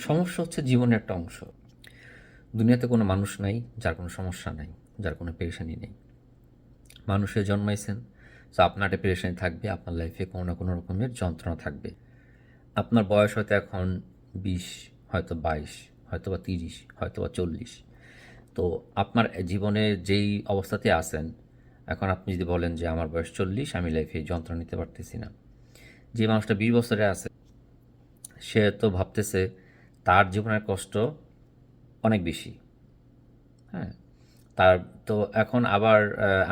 সমস্যা হচ্ছে জীবনের একটা অংশ। দুনিয়াতে কোনো মানুষ নাই যার কোনো সমস্যা নাই, যার কোনো পেরেশানি নেই। মানুষে জন্মাইছেন, তো আপনার একটা পেরেশানি থাকবে, আপনার লাইফে কোনো না কোনো রকমের যন্ত্রণা থাকবে। আপনার বয়স হয়তো এখন 20, হয়তো 22, হয়তো বা 30, হয়তো বা 40। তো আপনার জীবনে যেই অবস্থাতে আছেন, এখন আপনি যদি বলেন যে আমার বয়স 40, আমি লাইফে যন্ত্রণা নিতে পারতেছি না। যে মানুষটা 20 বছরে আছে, সে তো ভাবতেছে তার জীবনের কষ্ট অনেক বেশি। হ্যাঁ, তার তো এখন আবার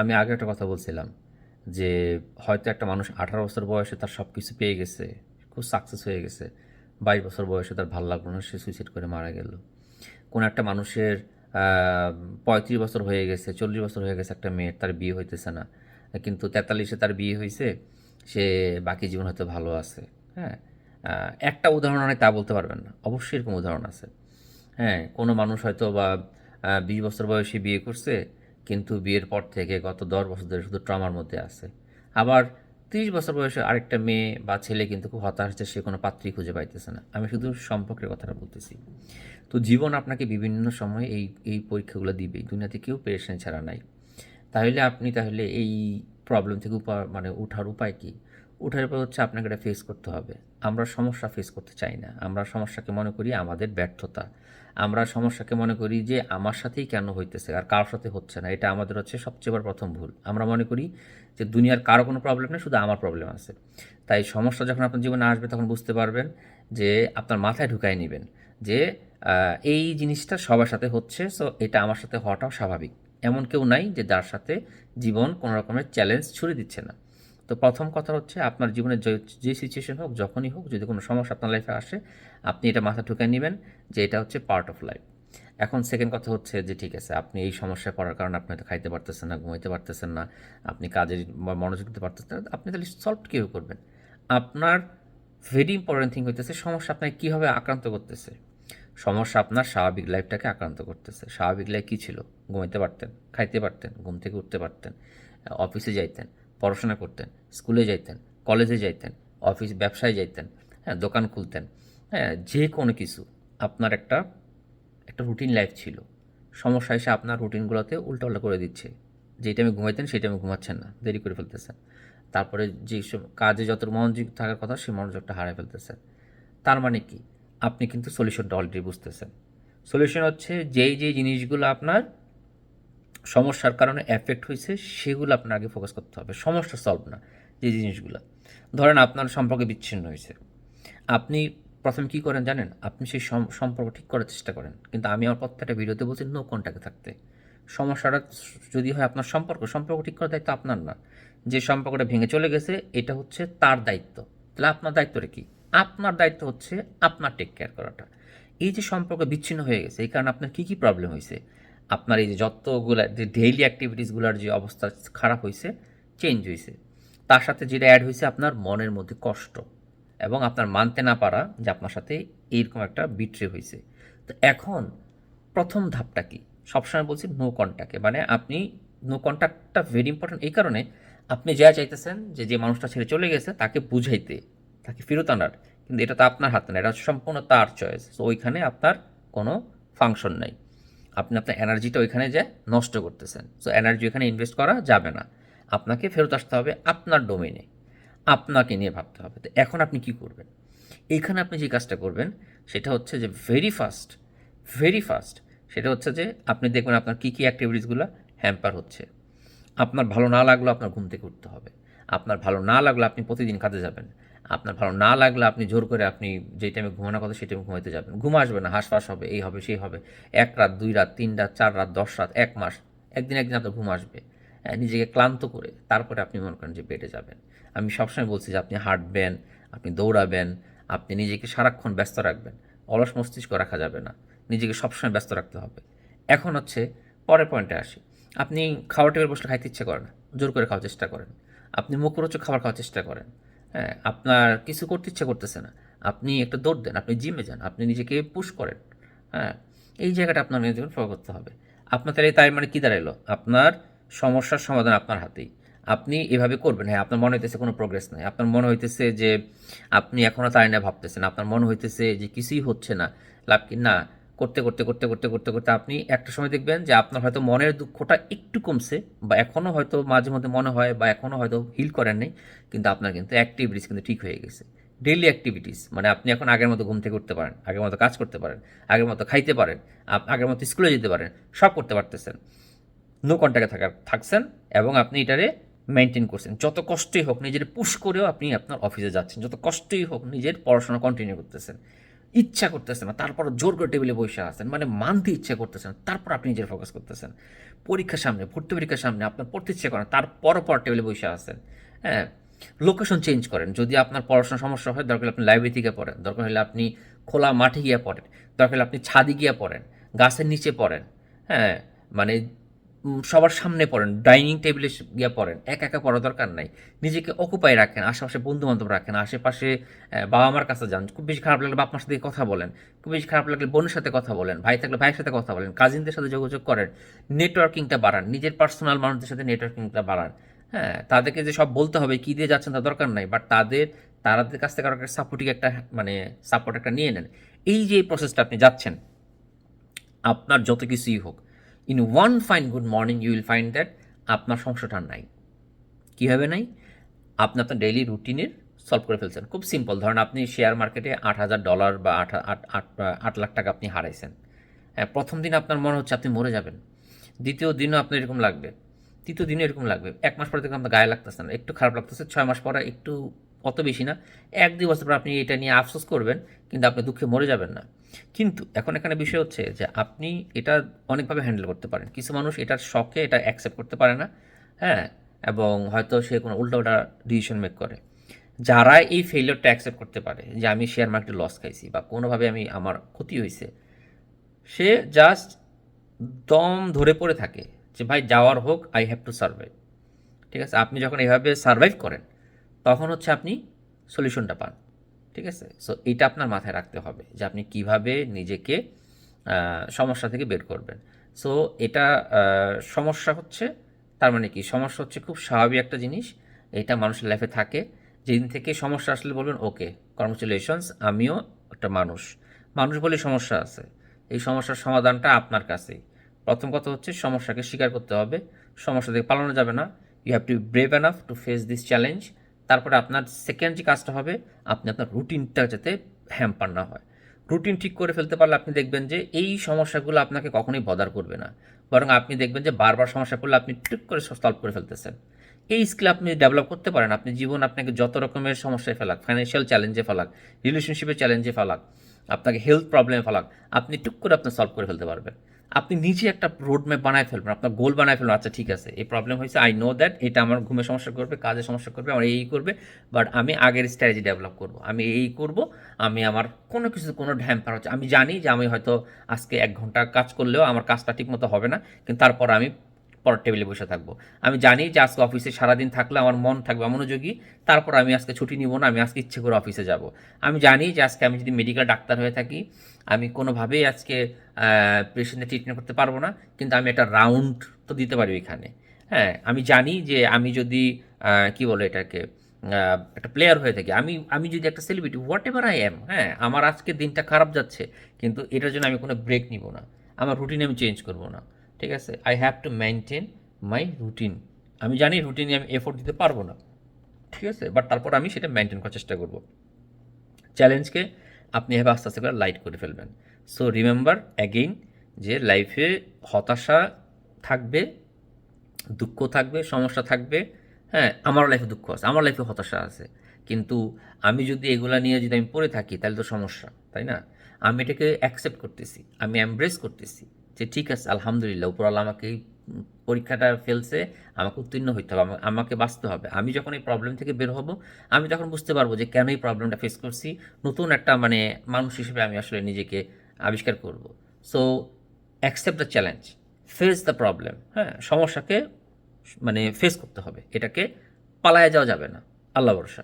আমি আগে একটা কথা বলছিলাম যে হয়তো একটা মানুষ 18 বছর বয়সে তার সব কিছু পেয়ে গেছে, খুব সাকসেস হয়ে গেছে। 22 বছর বয়সে তার ভালো লাগলো না, সে সুইসাইড করে মারা গেল। কোনো একটা মানুষের 35 বছর হয়ে গেছে, 40 বছর হয়ে গেছে, একটা মেয়ের তার বিয়ে হইতেছে না, কিন্তু 43-এ তার বিয়ে হয়েছে, সে বাকি জীবন হয়তো ভালো আছে। হ্যাঁ, একটা উদাহরণ নয় তা বলতে পারবেন না, অবশ্যই এরকম উদাহরণ আছে। হ্যাঁ, কোনো মানুষ হয়তো বা 20 বছর বয়সে বিয়ে করছে, কিন্তু বিয়ের পর থেকে গত 10 বছর ধরে শুধু ট্রমার মধ্যে আছে। আবার 30 বছর বয়সে আরেকটা মেয়ে বা ছেলে কিন্তু খুব হতাশ হচ্ছে, সে কোনো পাত্রী খুঁজে পাইতেছে না। আমি শুধু সম্পর্কের কথাটা বলতেছি। তো জীবন আপনাকে বিভিন্ন সময় এই এই পরীক্ষাগুলো দিবেই। দুনিয়াতে কেউ পেরেশানি ছাড়া নাই। তাহলে এই প্রবলেম থেকে মানে ওঠার উপায় কী? ওঠার উপায় হচ্ছে আপনাকে এটা ফেস করতে হবে। আমরা সমস্যা ফেস করতে চাই না। আমরা সমস্যাকে মনে করি আমাদের ব্যর্থতা। আমরা সমস্যাকে মনে করি যে আমার সাথেই কেন হইতেছে আর কারোর সাথে হচ্ছে না। এটা আমাদের হচ্ছে সবচেয়ে বড় প্রথম ভুল। আমরা মনে করি যে দুনিয়ার কারো কোনো প্রবলেম নেই, শুধু আমার প্রবলেম আছে। তাই সমস্যা যখন আপনার জীবনে আসবে তখন বুঝতে পারবেন যে আপনার মাথায় ঢুকায় নিবেন যে এই জিনিসটা সবার সাথে হচ্ছে, সো এটা আমার সাথে হওয়াটাও স্বাভাবিক। এমন কেউ নাই যে যার সাথে জীবন কোনো রকমের চ্যালেঞ্জ ছুড়ে দিচ্ছে না। তো প্রথম কথা হচ্ছে আপনার জীবনে যে সিচুয়েশন হোক, যখনই হোক, যদি কোনো সমস্যা আপনার লাইফে আসে, আপনি এটা মাথা ঢুকায় নেবেন যে এটা হচ্ছে পার্ট অফ লাইফ। এখন সেকেন্ড কথা হচ্ছে যে ঠিক আছে, আপনি এই সমস্যায় পড়ার কারণে আপনি হয়তো খাইতে পারতেছেন না, ঘুমাইতে পারতেছেন না, আপনি কাজে মনোযোগ দিতে পারতেছেন না, আপনি তাহলে সলভ কীভাবে করবেন? আপনার ভেরি ইম্পর্টেন্ট থিং হইতেছে সমস্যা আপনাকে কীভাবে আক্রান্ত করতেছে। সমস্যা আপনার স্বাভাবিক লাইফটাকে আক্রান্ত করতেছে। স্বাভাবিক লাইফ কী ছিল? ঘুমাইতে পারতেন, খাইতে পারতেন, ঘুম থেকে উঠতে পারতেন, অফিসে যাইতেন, পড়াশোনা করতেন, স্কুলে যাইতেন, কলেজে যাইতেন, ব্যবসায় যাইতেন, হ্যাঁ, দোকান খুলতেন, হ্যাঁ, যে কোনো কিছু। আপনার একটা একটা রুটিন লাইফ ছিল। সমস্যা এসে আপনার রুটিনগুলোতে উল্টাপাল্টা করে দিচ্ছে। যেই টাইমে ঘুমাইতেন সেই টাইমে ঘুমাচ্ছেন না, দেরি করে ফেলতেছেন। তারপরে যে কাজে যত মনোযোগ থাকার কথা সেই মনোযোগটা হারায় ফেলতেছেন। তার মানে কি? আপনি কিন্তু সলিউশনটা অলরেডি বুঝতেছেন। সলিউশন হচ্ছে যেই জিনিসগুলো আপনার সমস্যার কারণে এফেক্ট হয়েছে সেগুলো আপনার আগে ফোকাস করতে হবে, সমস্যা সলভ না। যে জিনিসগুলো, ধরেন আপনার সম্পর্কে বিচ্ছিন্ন হয়েছে, আপনি প্রথমে কী করেন জানেন? আপনি সেই সম্পর্ক ঠিক করার চেষ্টা করেন, কিন্তু আমি আমার প্রত্যেকটা ভিডিওতে বলছি নো কন্ট্যাক্টে থাকতে। সমস্যাটা যদি হয় আপনার সম্পর্ক ঠিক করার দায়িত্ব আপনার না। যে সম্পর্কটা ভেঙে চলে গেছে এটা হচ্ছে তার দায়িত্ব। তাহলে আপনার দায়িত্বটা কী? আপনার দায়িত্ব হচ্ছে আপনার টেক কেয়ার করাটা। এই যে সম্পর্ক বিচ্ছিন্ন হয়ে গেছে, এই কারণে আপনার কী প্রবলেম হয়েছে? আপনার এই যে যতগুলা যে ডেইলি অ্যাক্টিভিটিসগুলোর যে অবস্থা খারাপ হয়েছে, চেঞ্জ হয়েছে। তার সাথে যেটা অ্যাড হয়েছে আপনার মনের মধ্যে কষ্ট এবং আপনার মানতে না পারা যে আপনার সাথে এইরকম একটা বিট্রে হয়েছে। তো এখন প্রথম ধাপটা কি? সবসময় বলছি নো কন্ট্যাক্টে, মানে আপনি নো কন্ট্যাক্টটা ভেরি ইম্পর্টেন্ট। এই কারণে আপনি যা চাইতেছেন যে মানুষটা ছেড়ে চলে গেছে তাকে বুঝাইতে, তাকে ফেরত আনার, কিন্তু এটা তো আপনার হাতে না, এটা সম্পূর্ণ তার চয়েস। সো ওইখানে আপনার কোনো ফাংশন নাই। আপনি আপনার এনার্জিটা ওইখানে যে নষ্ট করতেছেন। সো এনার্জি ওইখানে ইনভেস্ট করা যাবে না। আপনাকে ফেরত আসতে হবে আপনার ডোমেইনে, আপনাকে নিয়ে ভাবতে হবে। তো এখন আপনি কি করবেন? এইখানে আপনি যে কাজটা করবেন সেটা হচ্ছে যে ভেরি ফার্স্ট সেটা হচ্ছে যে আপনি দেখবেন আপনার কী অ্যাক্টিভিটিসগুলো হ্যাম্পার হচ্ছে। আপনার ভালো না লাগলো আপনার ঘুম থেকে উঠতে হবে। আপনার ভালো না লাগলে আপনি প্রতিদিন কাজে যাবেন। আপনার ভালো না লাগলে আপনি জোর করে আপনি যেই টাইমে ঘুমানোর কথা সেই টাইমে ঘুমাইতে যাবেন। ঘুম আসবে না, হাঁসফাঁস হবে, এই হবে, সেই হবে। 1 রাত, 2 রাত, 3 রাত, 4 রাত, 10 রাত, 1 মাস। একদিন আপনার ঘুম আসবে। নিজেকে ক্লান্ত করে তারপরে আপনি মনে করেন যে বেডে যাবেন। আমি সবসময় বলছি যে আপনি হাঁটবেন, আপনি দৌড়াবেন, আপনি নিজেকে সারাক্ষণ ব্যস্ত রাখবেন। অলস মস্তিষ্ক রাখা যাবে না। নিজেকে সবসময় ব্যস্ত রাখতে হবে। এখন হচ্ছে পরের পয়েন্টে আসি। আপনি খাওয়ার টেবিলে বসলে খাইতে ইচ্ছা করে না, জোর করে খাওয়ার চেষ্টা করেন। আপনি মুখরোচক খাবার খাওয়ার চেষ্টা করেন। হ্যাঁ, আপনার কিছু করতে ইচ্ছা করতেছে না, আপনি একটা দৌড় দেন, আপনি জিমে যান, আপনি নিজেকে পুশ করেন। হ্যাঁ, এই জায়গাটা আপনার নিজেকে ফলো করতে হবে। আপনার তাহলে তাই মানে কী দাঁড়াইলো? আপনার সমস্যার সমাধান আপনার হাতেই। আপনি এভাবে করবেন, হ্যাঁ, আপনার মনে হইতেছে কোনো প্রোগ্রেস নাই, আপনার মনে হইতেছে যে আপনি এখনও তাই না ভাবতেছেন, আপনার মনে হইতেছে যে কিছুই হচ্ছে না, লাভ কি না, করতে করতে করতে করতে করতে করতে আপনি একটা সময় দেখবেন যে আপনার হয়তো মনের দুঃখটা একটু কমছে, বা এখনও হয়তো মাঝে মধ্যে মনে হয়, বা এখনও হয়তো হিল করেন নাই, কিন্তু আপনার কিন্তু অ্যাক্টিভিটিস কিন্তু ঠিক হয়ে গেছে। ডেইলি অ্যাক্টিভিটিস মানে আপনি এখন আগের মতো ঘুম থেকে উঠতে পারেন, আগের মতো কাজ করতে পারেন, আগের মতো খাইতে পারেন, আগের মতো স্কুলে যেতে পারেন, সব করতে পারতেছেন, নো কন্ট্যাক্টে থাকছেন, এবং আপনি এটারে মেনটেন করছেন। যত কষ্টই হোক নিজের পুশ করেও আপনি আপনার অফিসে যাচ্ছেন, যত কষ্টই হোক নিজের পড়াশোনা কন্টিনিউ করতেছেন, ইচ্ছা করতেছেন না তারপর জোর করে টেবিলে বসে আছেন, মানে মানতে ইচ্ছা করতেছেন, তারপর আপনি নিজের ফোকাস করতেছেন। পরীক্ষার সামনে, ভর্তি পরীক্ষার সামনে আপনার পড়তে ইচ্ছে করেন, তারপর টেবিলে বসে আছেন। হ্যাঁ, লোকেশন চেঞ্জ করেন, যদি আপনার পড়াশোনার সমস্যা হয় দরকার হলে আপনি লাইব্রেরি থেকে পড়েন, দরকার হলে আপনি খোলা মাঠে গিয়ে পড়েন, দরকার হলে আপনি ছাদে গিয়ে পড়েন, গাছের নিচে পড়েন। হ্যাঁ, মানে সবার সামনে পড়েন, ডাইনিং টেবিলে গিয়ে পড়েন, একা একা পড়ার দরকার নাই। নিজেকে অকুপাই রাখেন, আশেপাশে বন্ধু-বান্ধব রাখেন, আশেপাশে বাবা-মার কাছে যান। খুব বেশি খারাপ লাগলে বাপ-মার সাথে কথা বলেন, খুব বেশি খারাপ লাগলে বোনের সাথে কথা বলেন, ভাই থাকলে ভাইয়ের সাথে কথা বলেন, কাজিনদের সাথে যোগাযোগ করেন, নেটওয়ার্কিংটা বাড়ান, নিজের পার্সোনাল মানুষদের সাথে নেটওয়ার্কিংটা বাড়ান। হ্যাঁ, তাদেরকে যে সব বলতে হবে, কী দিয়ে যাচ্ছেন তার দরকার নাই, বাট তাদের কাছ থেকে আরও একটা সাপোর্টিং একটা মানে সাপোর্ট একটা নিয়ে নেন। এই যে প্রসেসটা আপনি যাচ্ছেন, আপনার যত কিছুই হোক, in one fine good morning you will find that আপনার সমস্যাটা নাই। কীভাবে নাই? আপনি আপনার ডেইলি রুটিনের সলভ করে ফেলছেন। খুব সিম্পল, ধরেন আপনি শেয়ার মার্কেটে $8,000 বা 8 লাখ টাকা আপনি হারাইছেন। হ্যাঁ, প্রথম দিন আপনার মনে হচ্ছে আপনি মরে যাবেন, দ্বিতীয় দিনও আপনার এরকম লাগবে, তৃতীয় দিনও এরকম লাগবে, 1 মাস পরে দেখবেন আপনার গায়ে লাগতেছে না, একটু খারাপ লাগতেছে, 6 মাস পরে একটু, অত বেশি না, 1-2 বছর পর আপনি এটা নিয়ে আফসোস করবেন, কিন্তু আপনি দুঃখে মরে যাবেন না। কিন্তু এখন এখানে বিষয় হচ্ছে যে আপনি এটা অনেকভাবে হ্যান্ডেল করতে পারেন। কিছু মানুষ এটার শখে এটা অ্যাকসেপ্ট করতে পারে না। হ্যাঁ, এবং হয়তো সে কোনো উল্টাপাল্টা ডিসিশন মেক করে। যারা এই ফেইলিউরটা অ্যাকসেপ্ট করতে পারে যে আমি শেয়ার মার্কেটে লস খাইছি বা কোনোভাবে আমার ক্ষতি হয়েছে, সে জাস্ট দম ধরে পড়ে থাকে যে ভাই যাওয়ার হোক, আই হ্যাভ টু সার্ভাইভ। ঠিক আছে, আপনি যখন এইভাবে সার্ভাইভ করেন তখন হচ্ছে আপনি সলিউশনটা পান। ঠিক আছে, সো এটা আপনার মাথায় রাখতে হবে যে আপনি কিভাবে নিজেকে সমস্যা থেকে বের করবেন। সো এটা সমস্যা হচ্ছে, তার মানে কি, সমস্যা হচ্ছে খুব স্বাভাবিক একটা জিনিস, এটা মানুষের লাইফে থাকে। যেদিন থেকে সমস্যা আসলে বলবেন ওকে, কংগ্রাচুলেশনস, আমিও একটা মানুষ, মানুষ বলে সমস্যা আছে, এই সমস্যার সমাধানটা আপনার কাছেই। প্রথম কথা হচ্ছে সমস্যাকে স্বীকার করতে হবে, সমস্যা থেকে পালানো যাবে না, you have to be brave enough to face this challenge. তারপরে আপনার সেকেন্ড যে কাজটা হবে, আপনি আপনার রুটিনটা যাতে হ্যাম্পার না হয়। রুটিন ঠিক করে ফেলতে পারলে আপনি দেখবেন যে এই সমস্যাগুলো আপনাকে কখনোই বদার করবে না, বরং আপনি দেখবেন যে বারবার সমস্যা করলে আপনি টুক করে সলভ করে ফেলতেছেন। এই স্কিল আপনি ডেভেলপ করতে পারেন, আপনি জীবন আপনাকে যত রকমের সমস্যায় ফেলাক, ফাইন্যান্সিয়াল চ্যালেঞ্জে ফেলাক, রিলেশনশিপের চ্যালেঞ্জে ফেলাক, আপনাকে হেলথ প্রবলেমে ফেলাক, আপনি টুক করে আপনি সলভ করে ফেলতে পারবেন। আপনি নিজে একটা রোড ম্যাপ বানায় ফেলবেন, আপনার গোল বানায় ফেলবেন, আচ্ছা ঠিক আছে এই প্রবলেম হয়েছে, আই নো দ্যাট এটা আমার ঘুমের সমস্যা করবে, কাজের সমস্যা করবে, আমার এই করবে, বাট আমি আগের স্ট্র্যাটেজি ডেভেলপ করব, আমি এই করব, আমি আমার কোনো কিছু কোনো হ্যাম্পার হচ্ছে, আমি জানি যে আমি হয়তো আজকে 1 ঘন্টা কাজ করলেও আমার কাজটা ঠিকমতো হবে না, কিন্তু তারপর আমি পরের টেবিলে বসে থাকবো। আমি জানি যে আজকে অফিসে সারাদিন থাকলে আমার মন থাকবে অমনোযোগী, তারপর আমি আজকে ছুটি নিব না, আমি আজকে ইচ্ছে করে অফিসে যাব। আমি জানি যে আজকে আমি যদি মেডিকেল ডাক্তার হয়ে থাকি, আমি কোনোভাবেই আজকে পেশেন্টের ট্রিটমেন্ট করতে পারবো না, কিন্তু আমি একটা রাউন্ড তো দিতে পারি এখানে। হ্যাঁ, আমি জানি যে আমি যদি কী বলে এটাকে, একটা প্লেয়ার হয়ে থাকি, আমি যদি একটা celebrity, what ever I am, হ্যাঁ, আমার আজকে দিনটা খারাপ যাচ্ছে, কিন্তু এটার জন্য আমি কোনো ব্রেক নিব না, আমার রুটিন আমি চেঞ্জ করব না। ঠিক আছে, I have to maintain my routine. আমি জানি রুটিনে আমি এফোর্ট দিতে পারবো না, ঠিক আছে, বাট তারপর আমি সেটা মেনটেন করার চেষ্টা করব। চ্যালেঞ্জকে আপনি এভাবে আস্তে আস্তে করে লাইট করে ফেলবেন। সো রিমেম্বার অ্যাগেইন যে লাইফে হতাশা থাকবে, দুঃখ থাকবে, সমস্যা থাকবে। হ্যাঁ, আমার লাইফে দুঃখ আছে, আমার লাইফে হতাশা আছে, কিন্তু আমি যদি এগুলা নিয়ে যদি আমি পড়ে থাকি তাহলে তো সমস্যা, তাই না? আমি এটাকে অ্যাকসেপ্ট করতেছি, আমি এমব্রেস করতেছি যে ঠিক আছে, আলহামদুলিল্লাহ, উপরওয়ালা আমাকে এই পরীক্ষাটা ফেলছে, আমাকে উত্তীর্ণ হইতে হবে, আমাকে বাঁচতে হবে। আমি যখন এই প্রবলেম থেকে বের হব, আমি তখন বুঝতে পারবো যে কেন এই প্রবলেমটা ফেস করছি, নতুন একটা মানে মানুষ হিসেবে আমি আসলে নিজেকে আবিষ্কার করব। So accept the challenge, face the problem. হ্যাঁ, সমস্যাকে মানে ফেস করতে হবে, এটাকে পালায়া যাওয়া যাবে না। আল্লাহ ভরসা।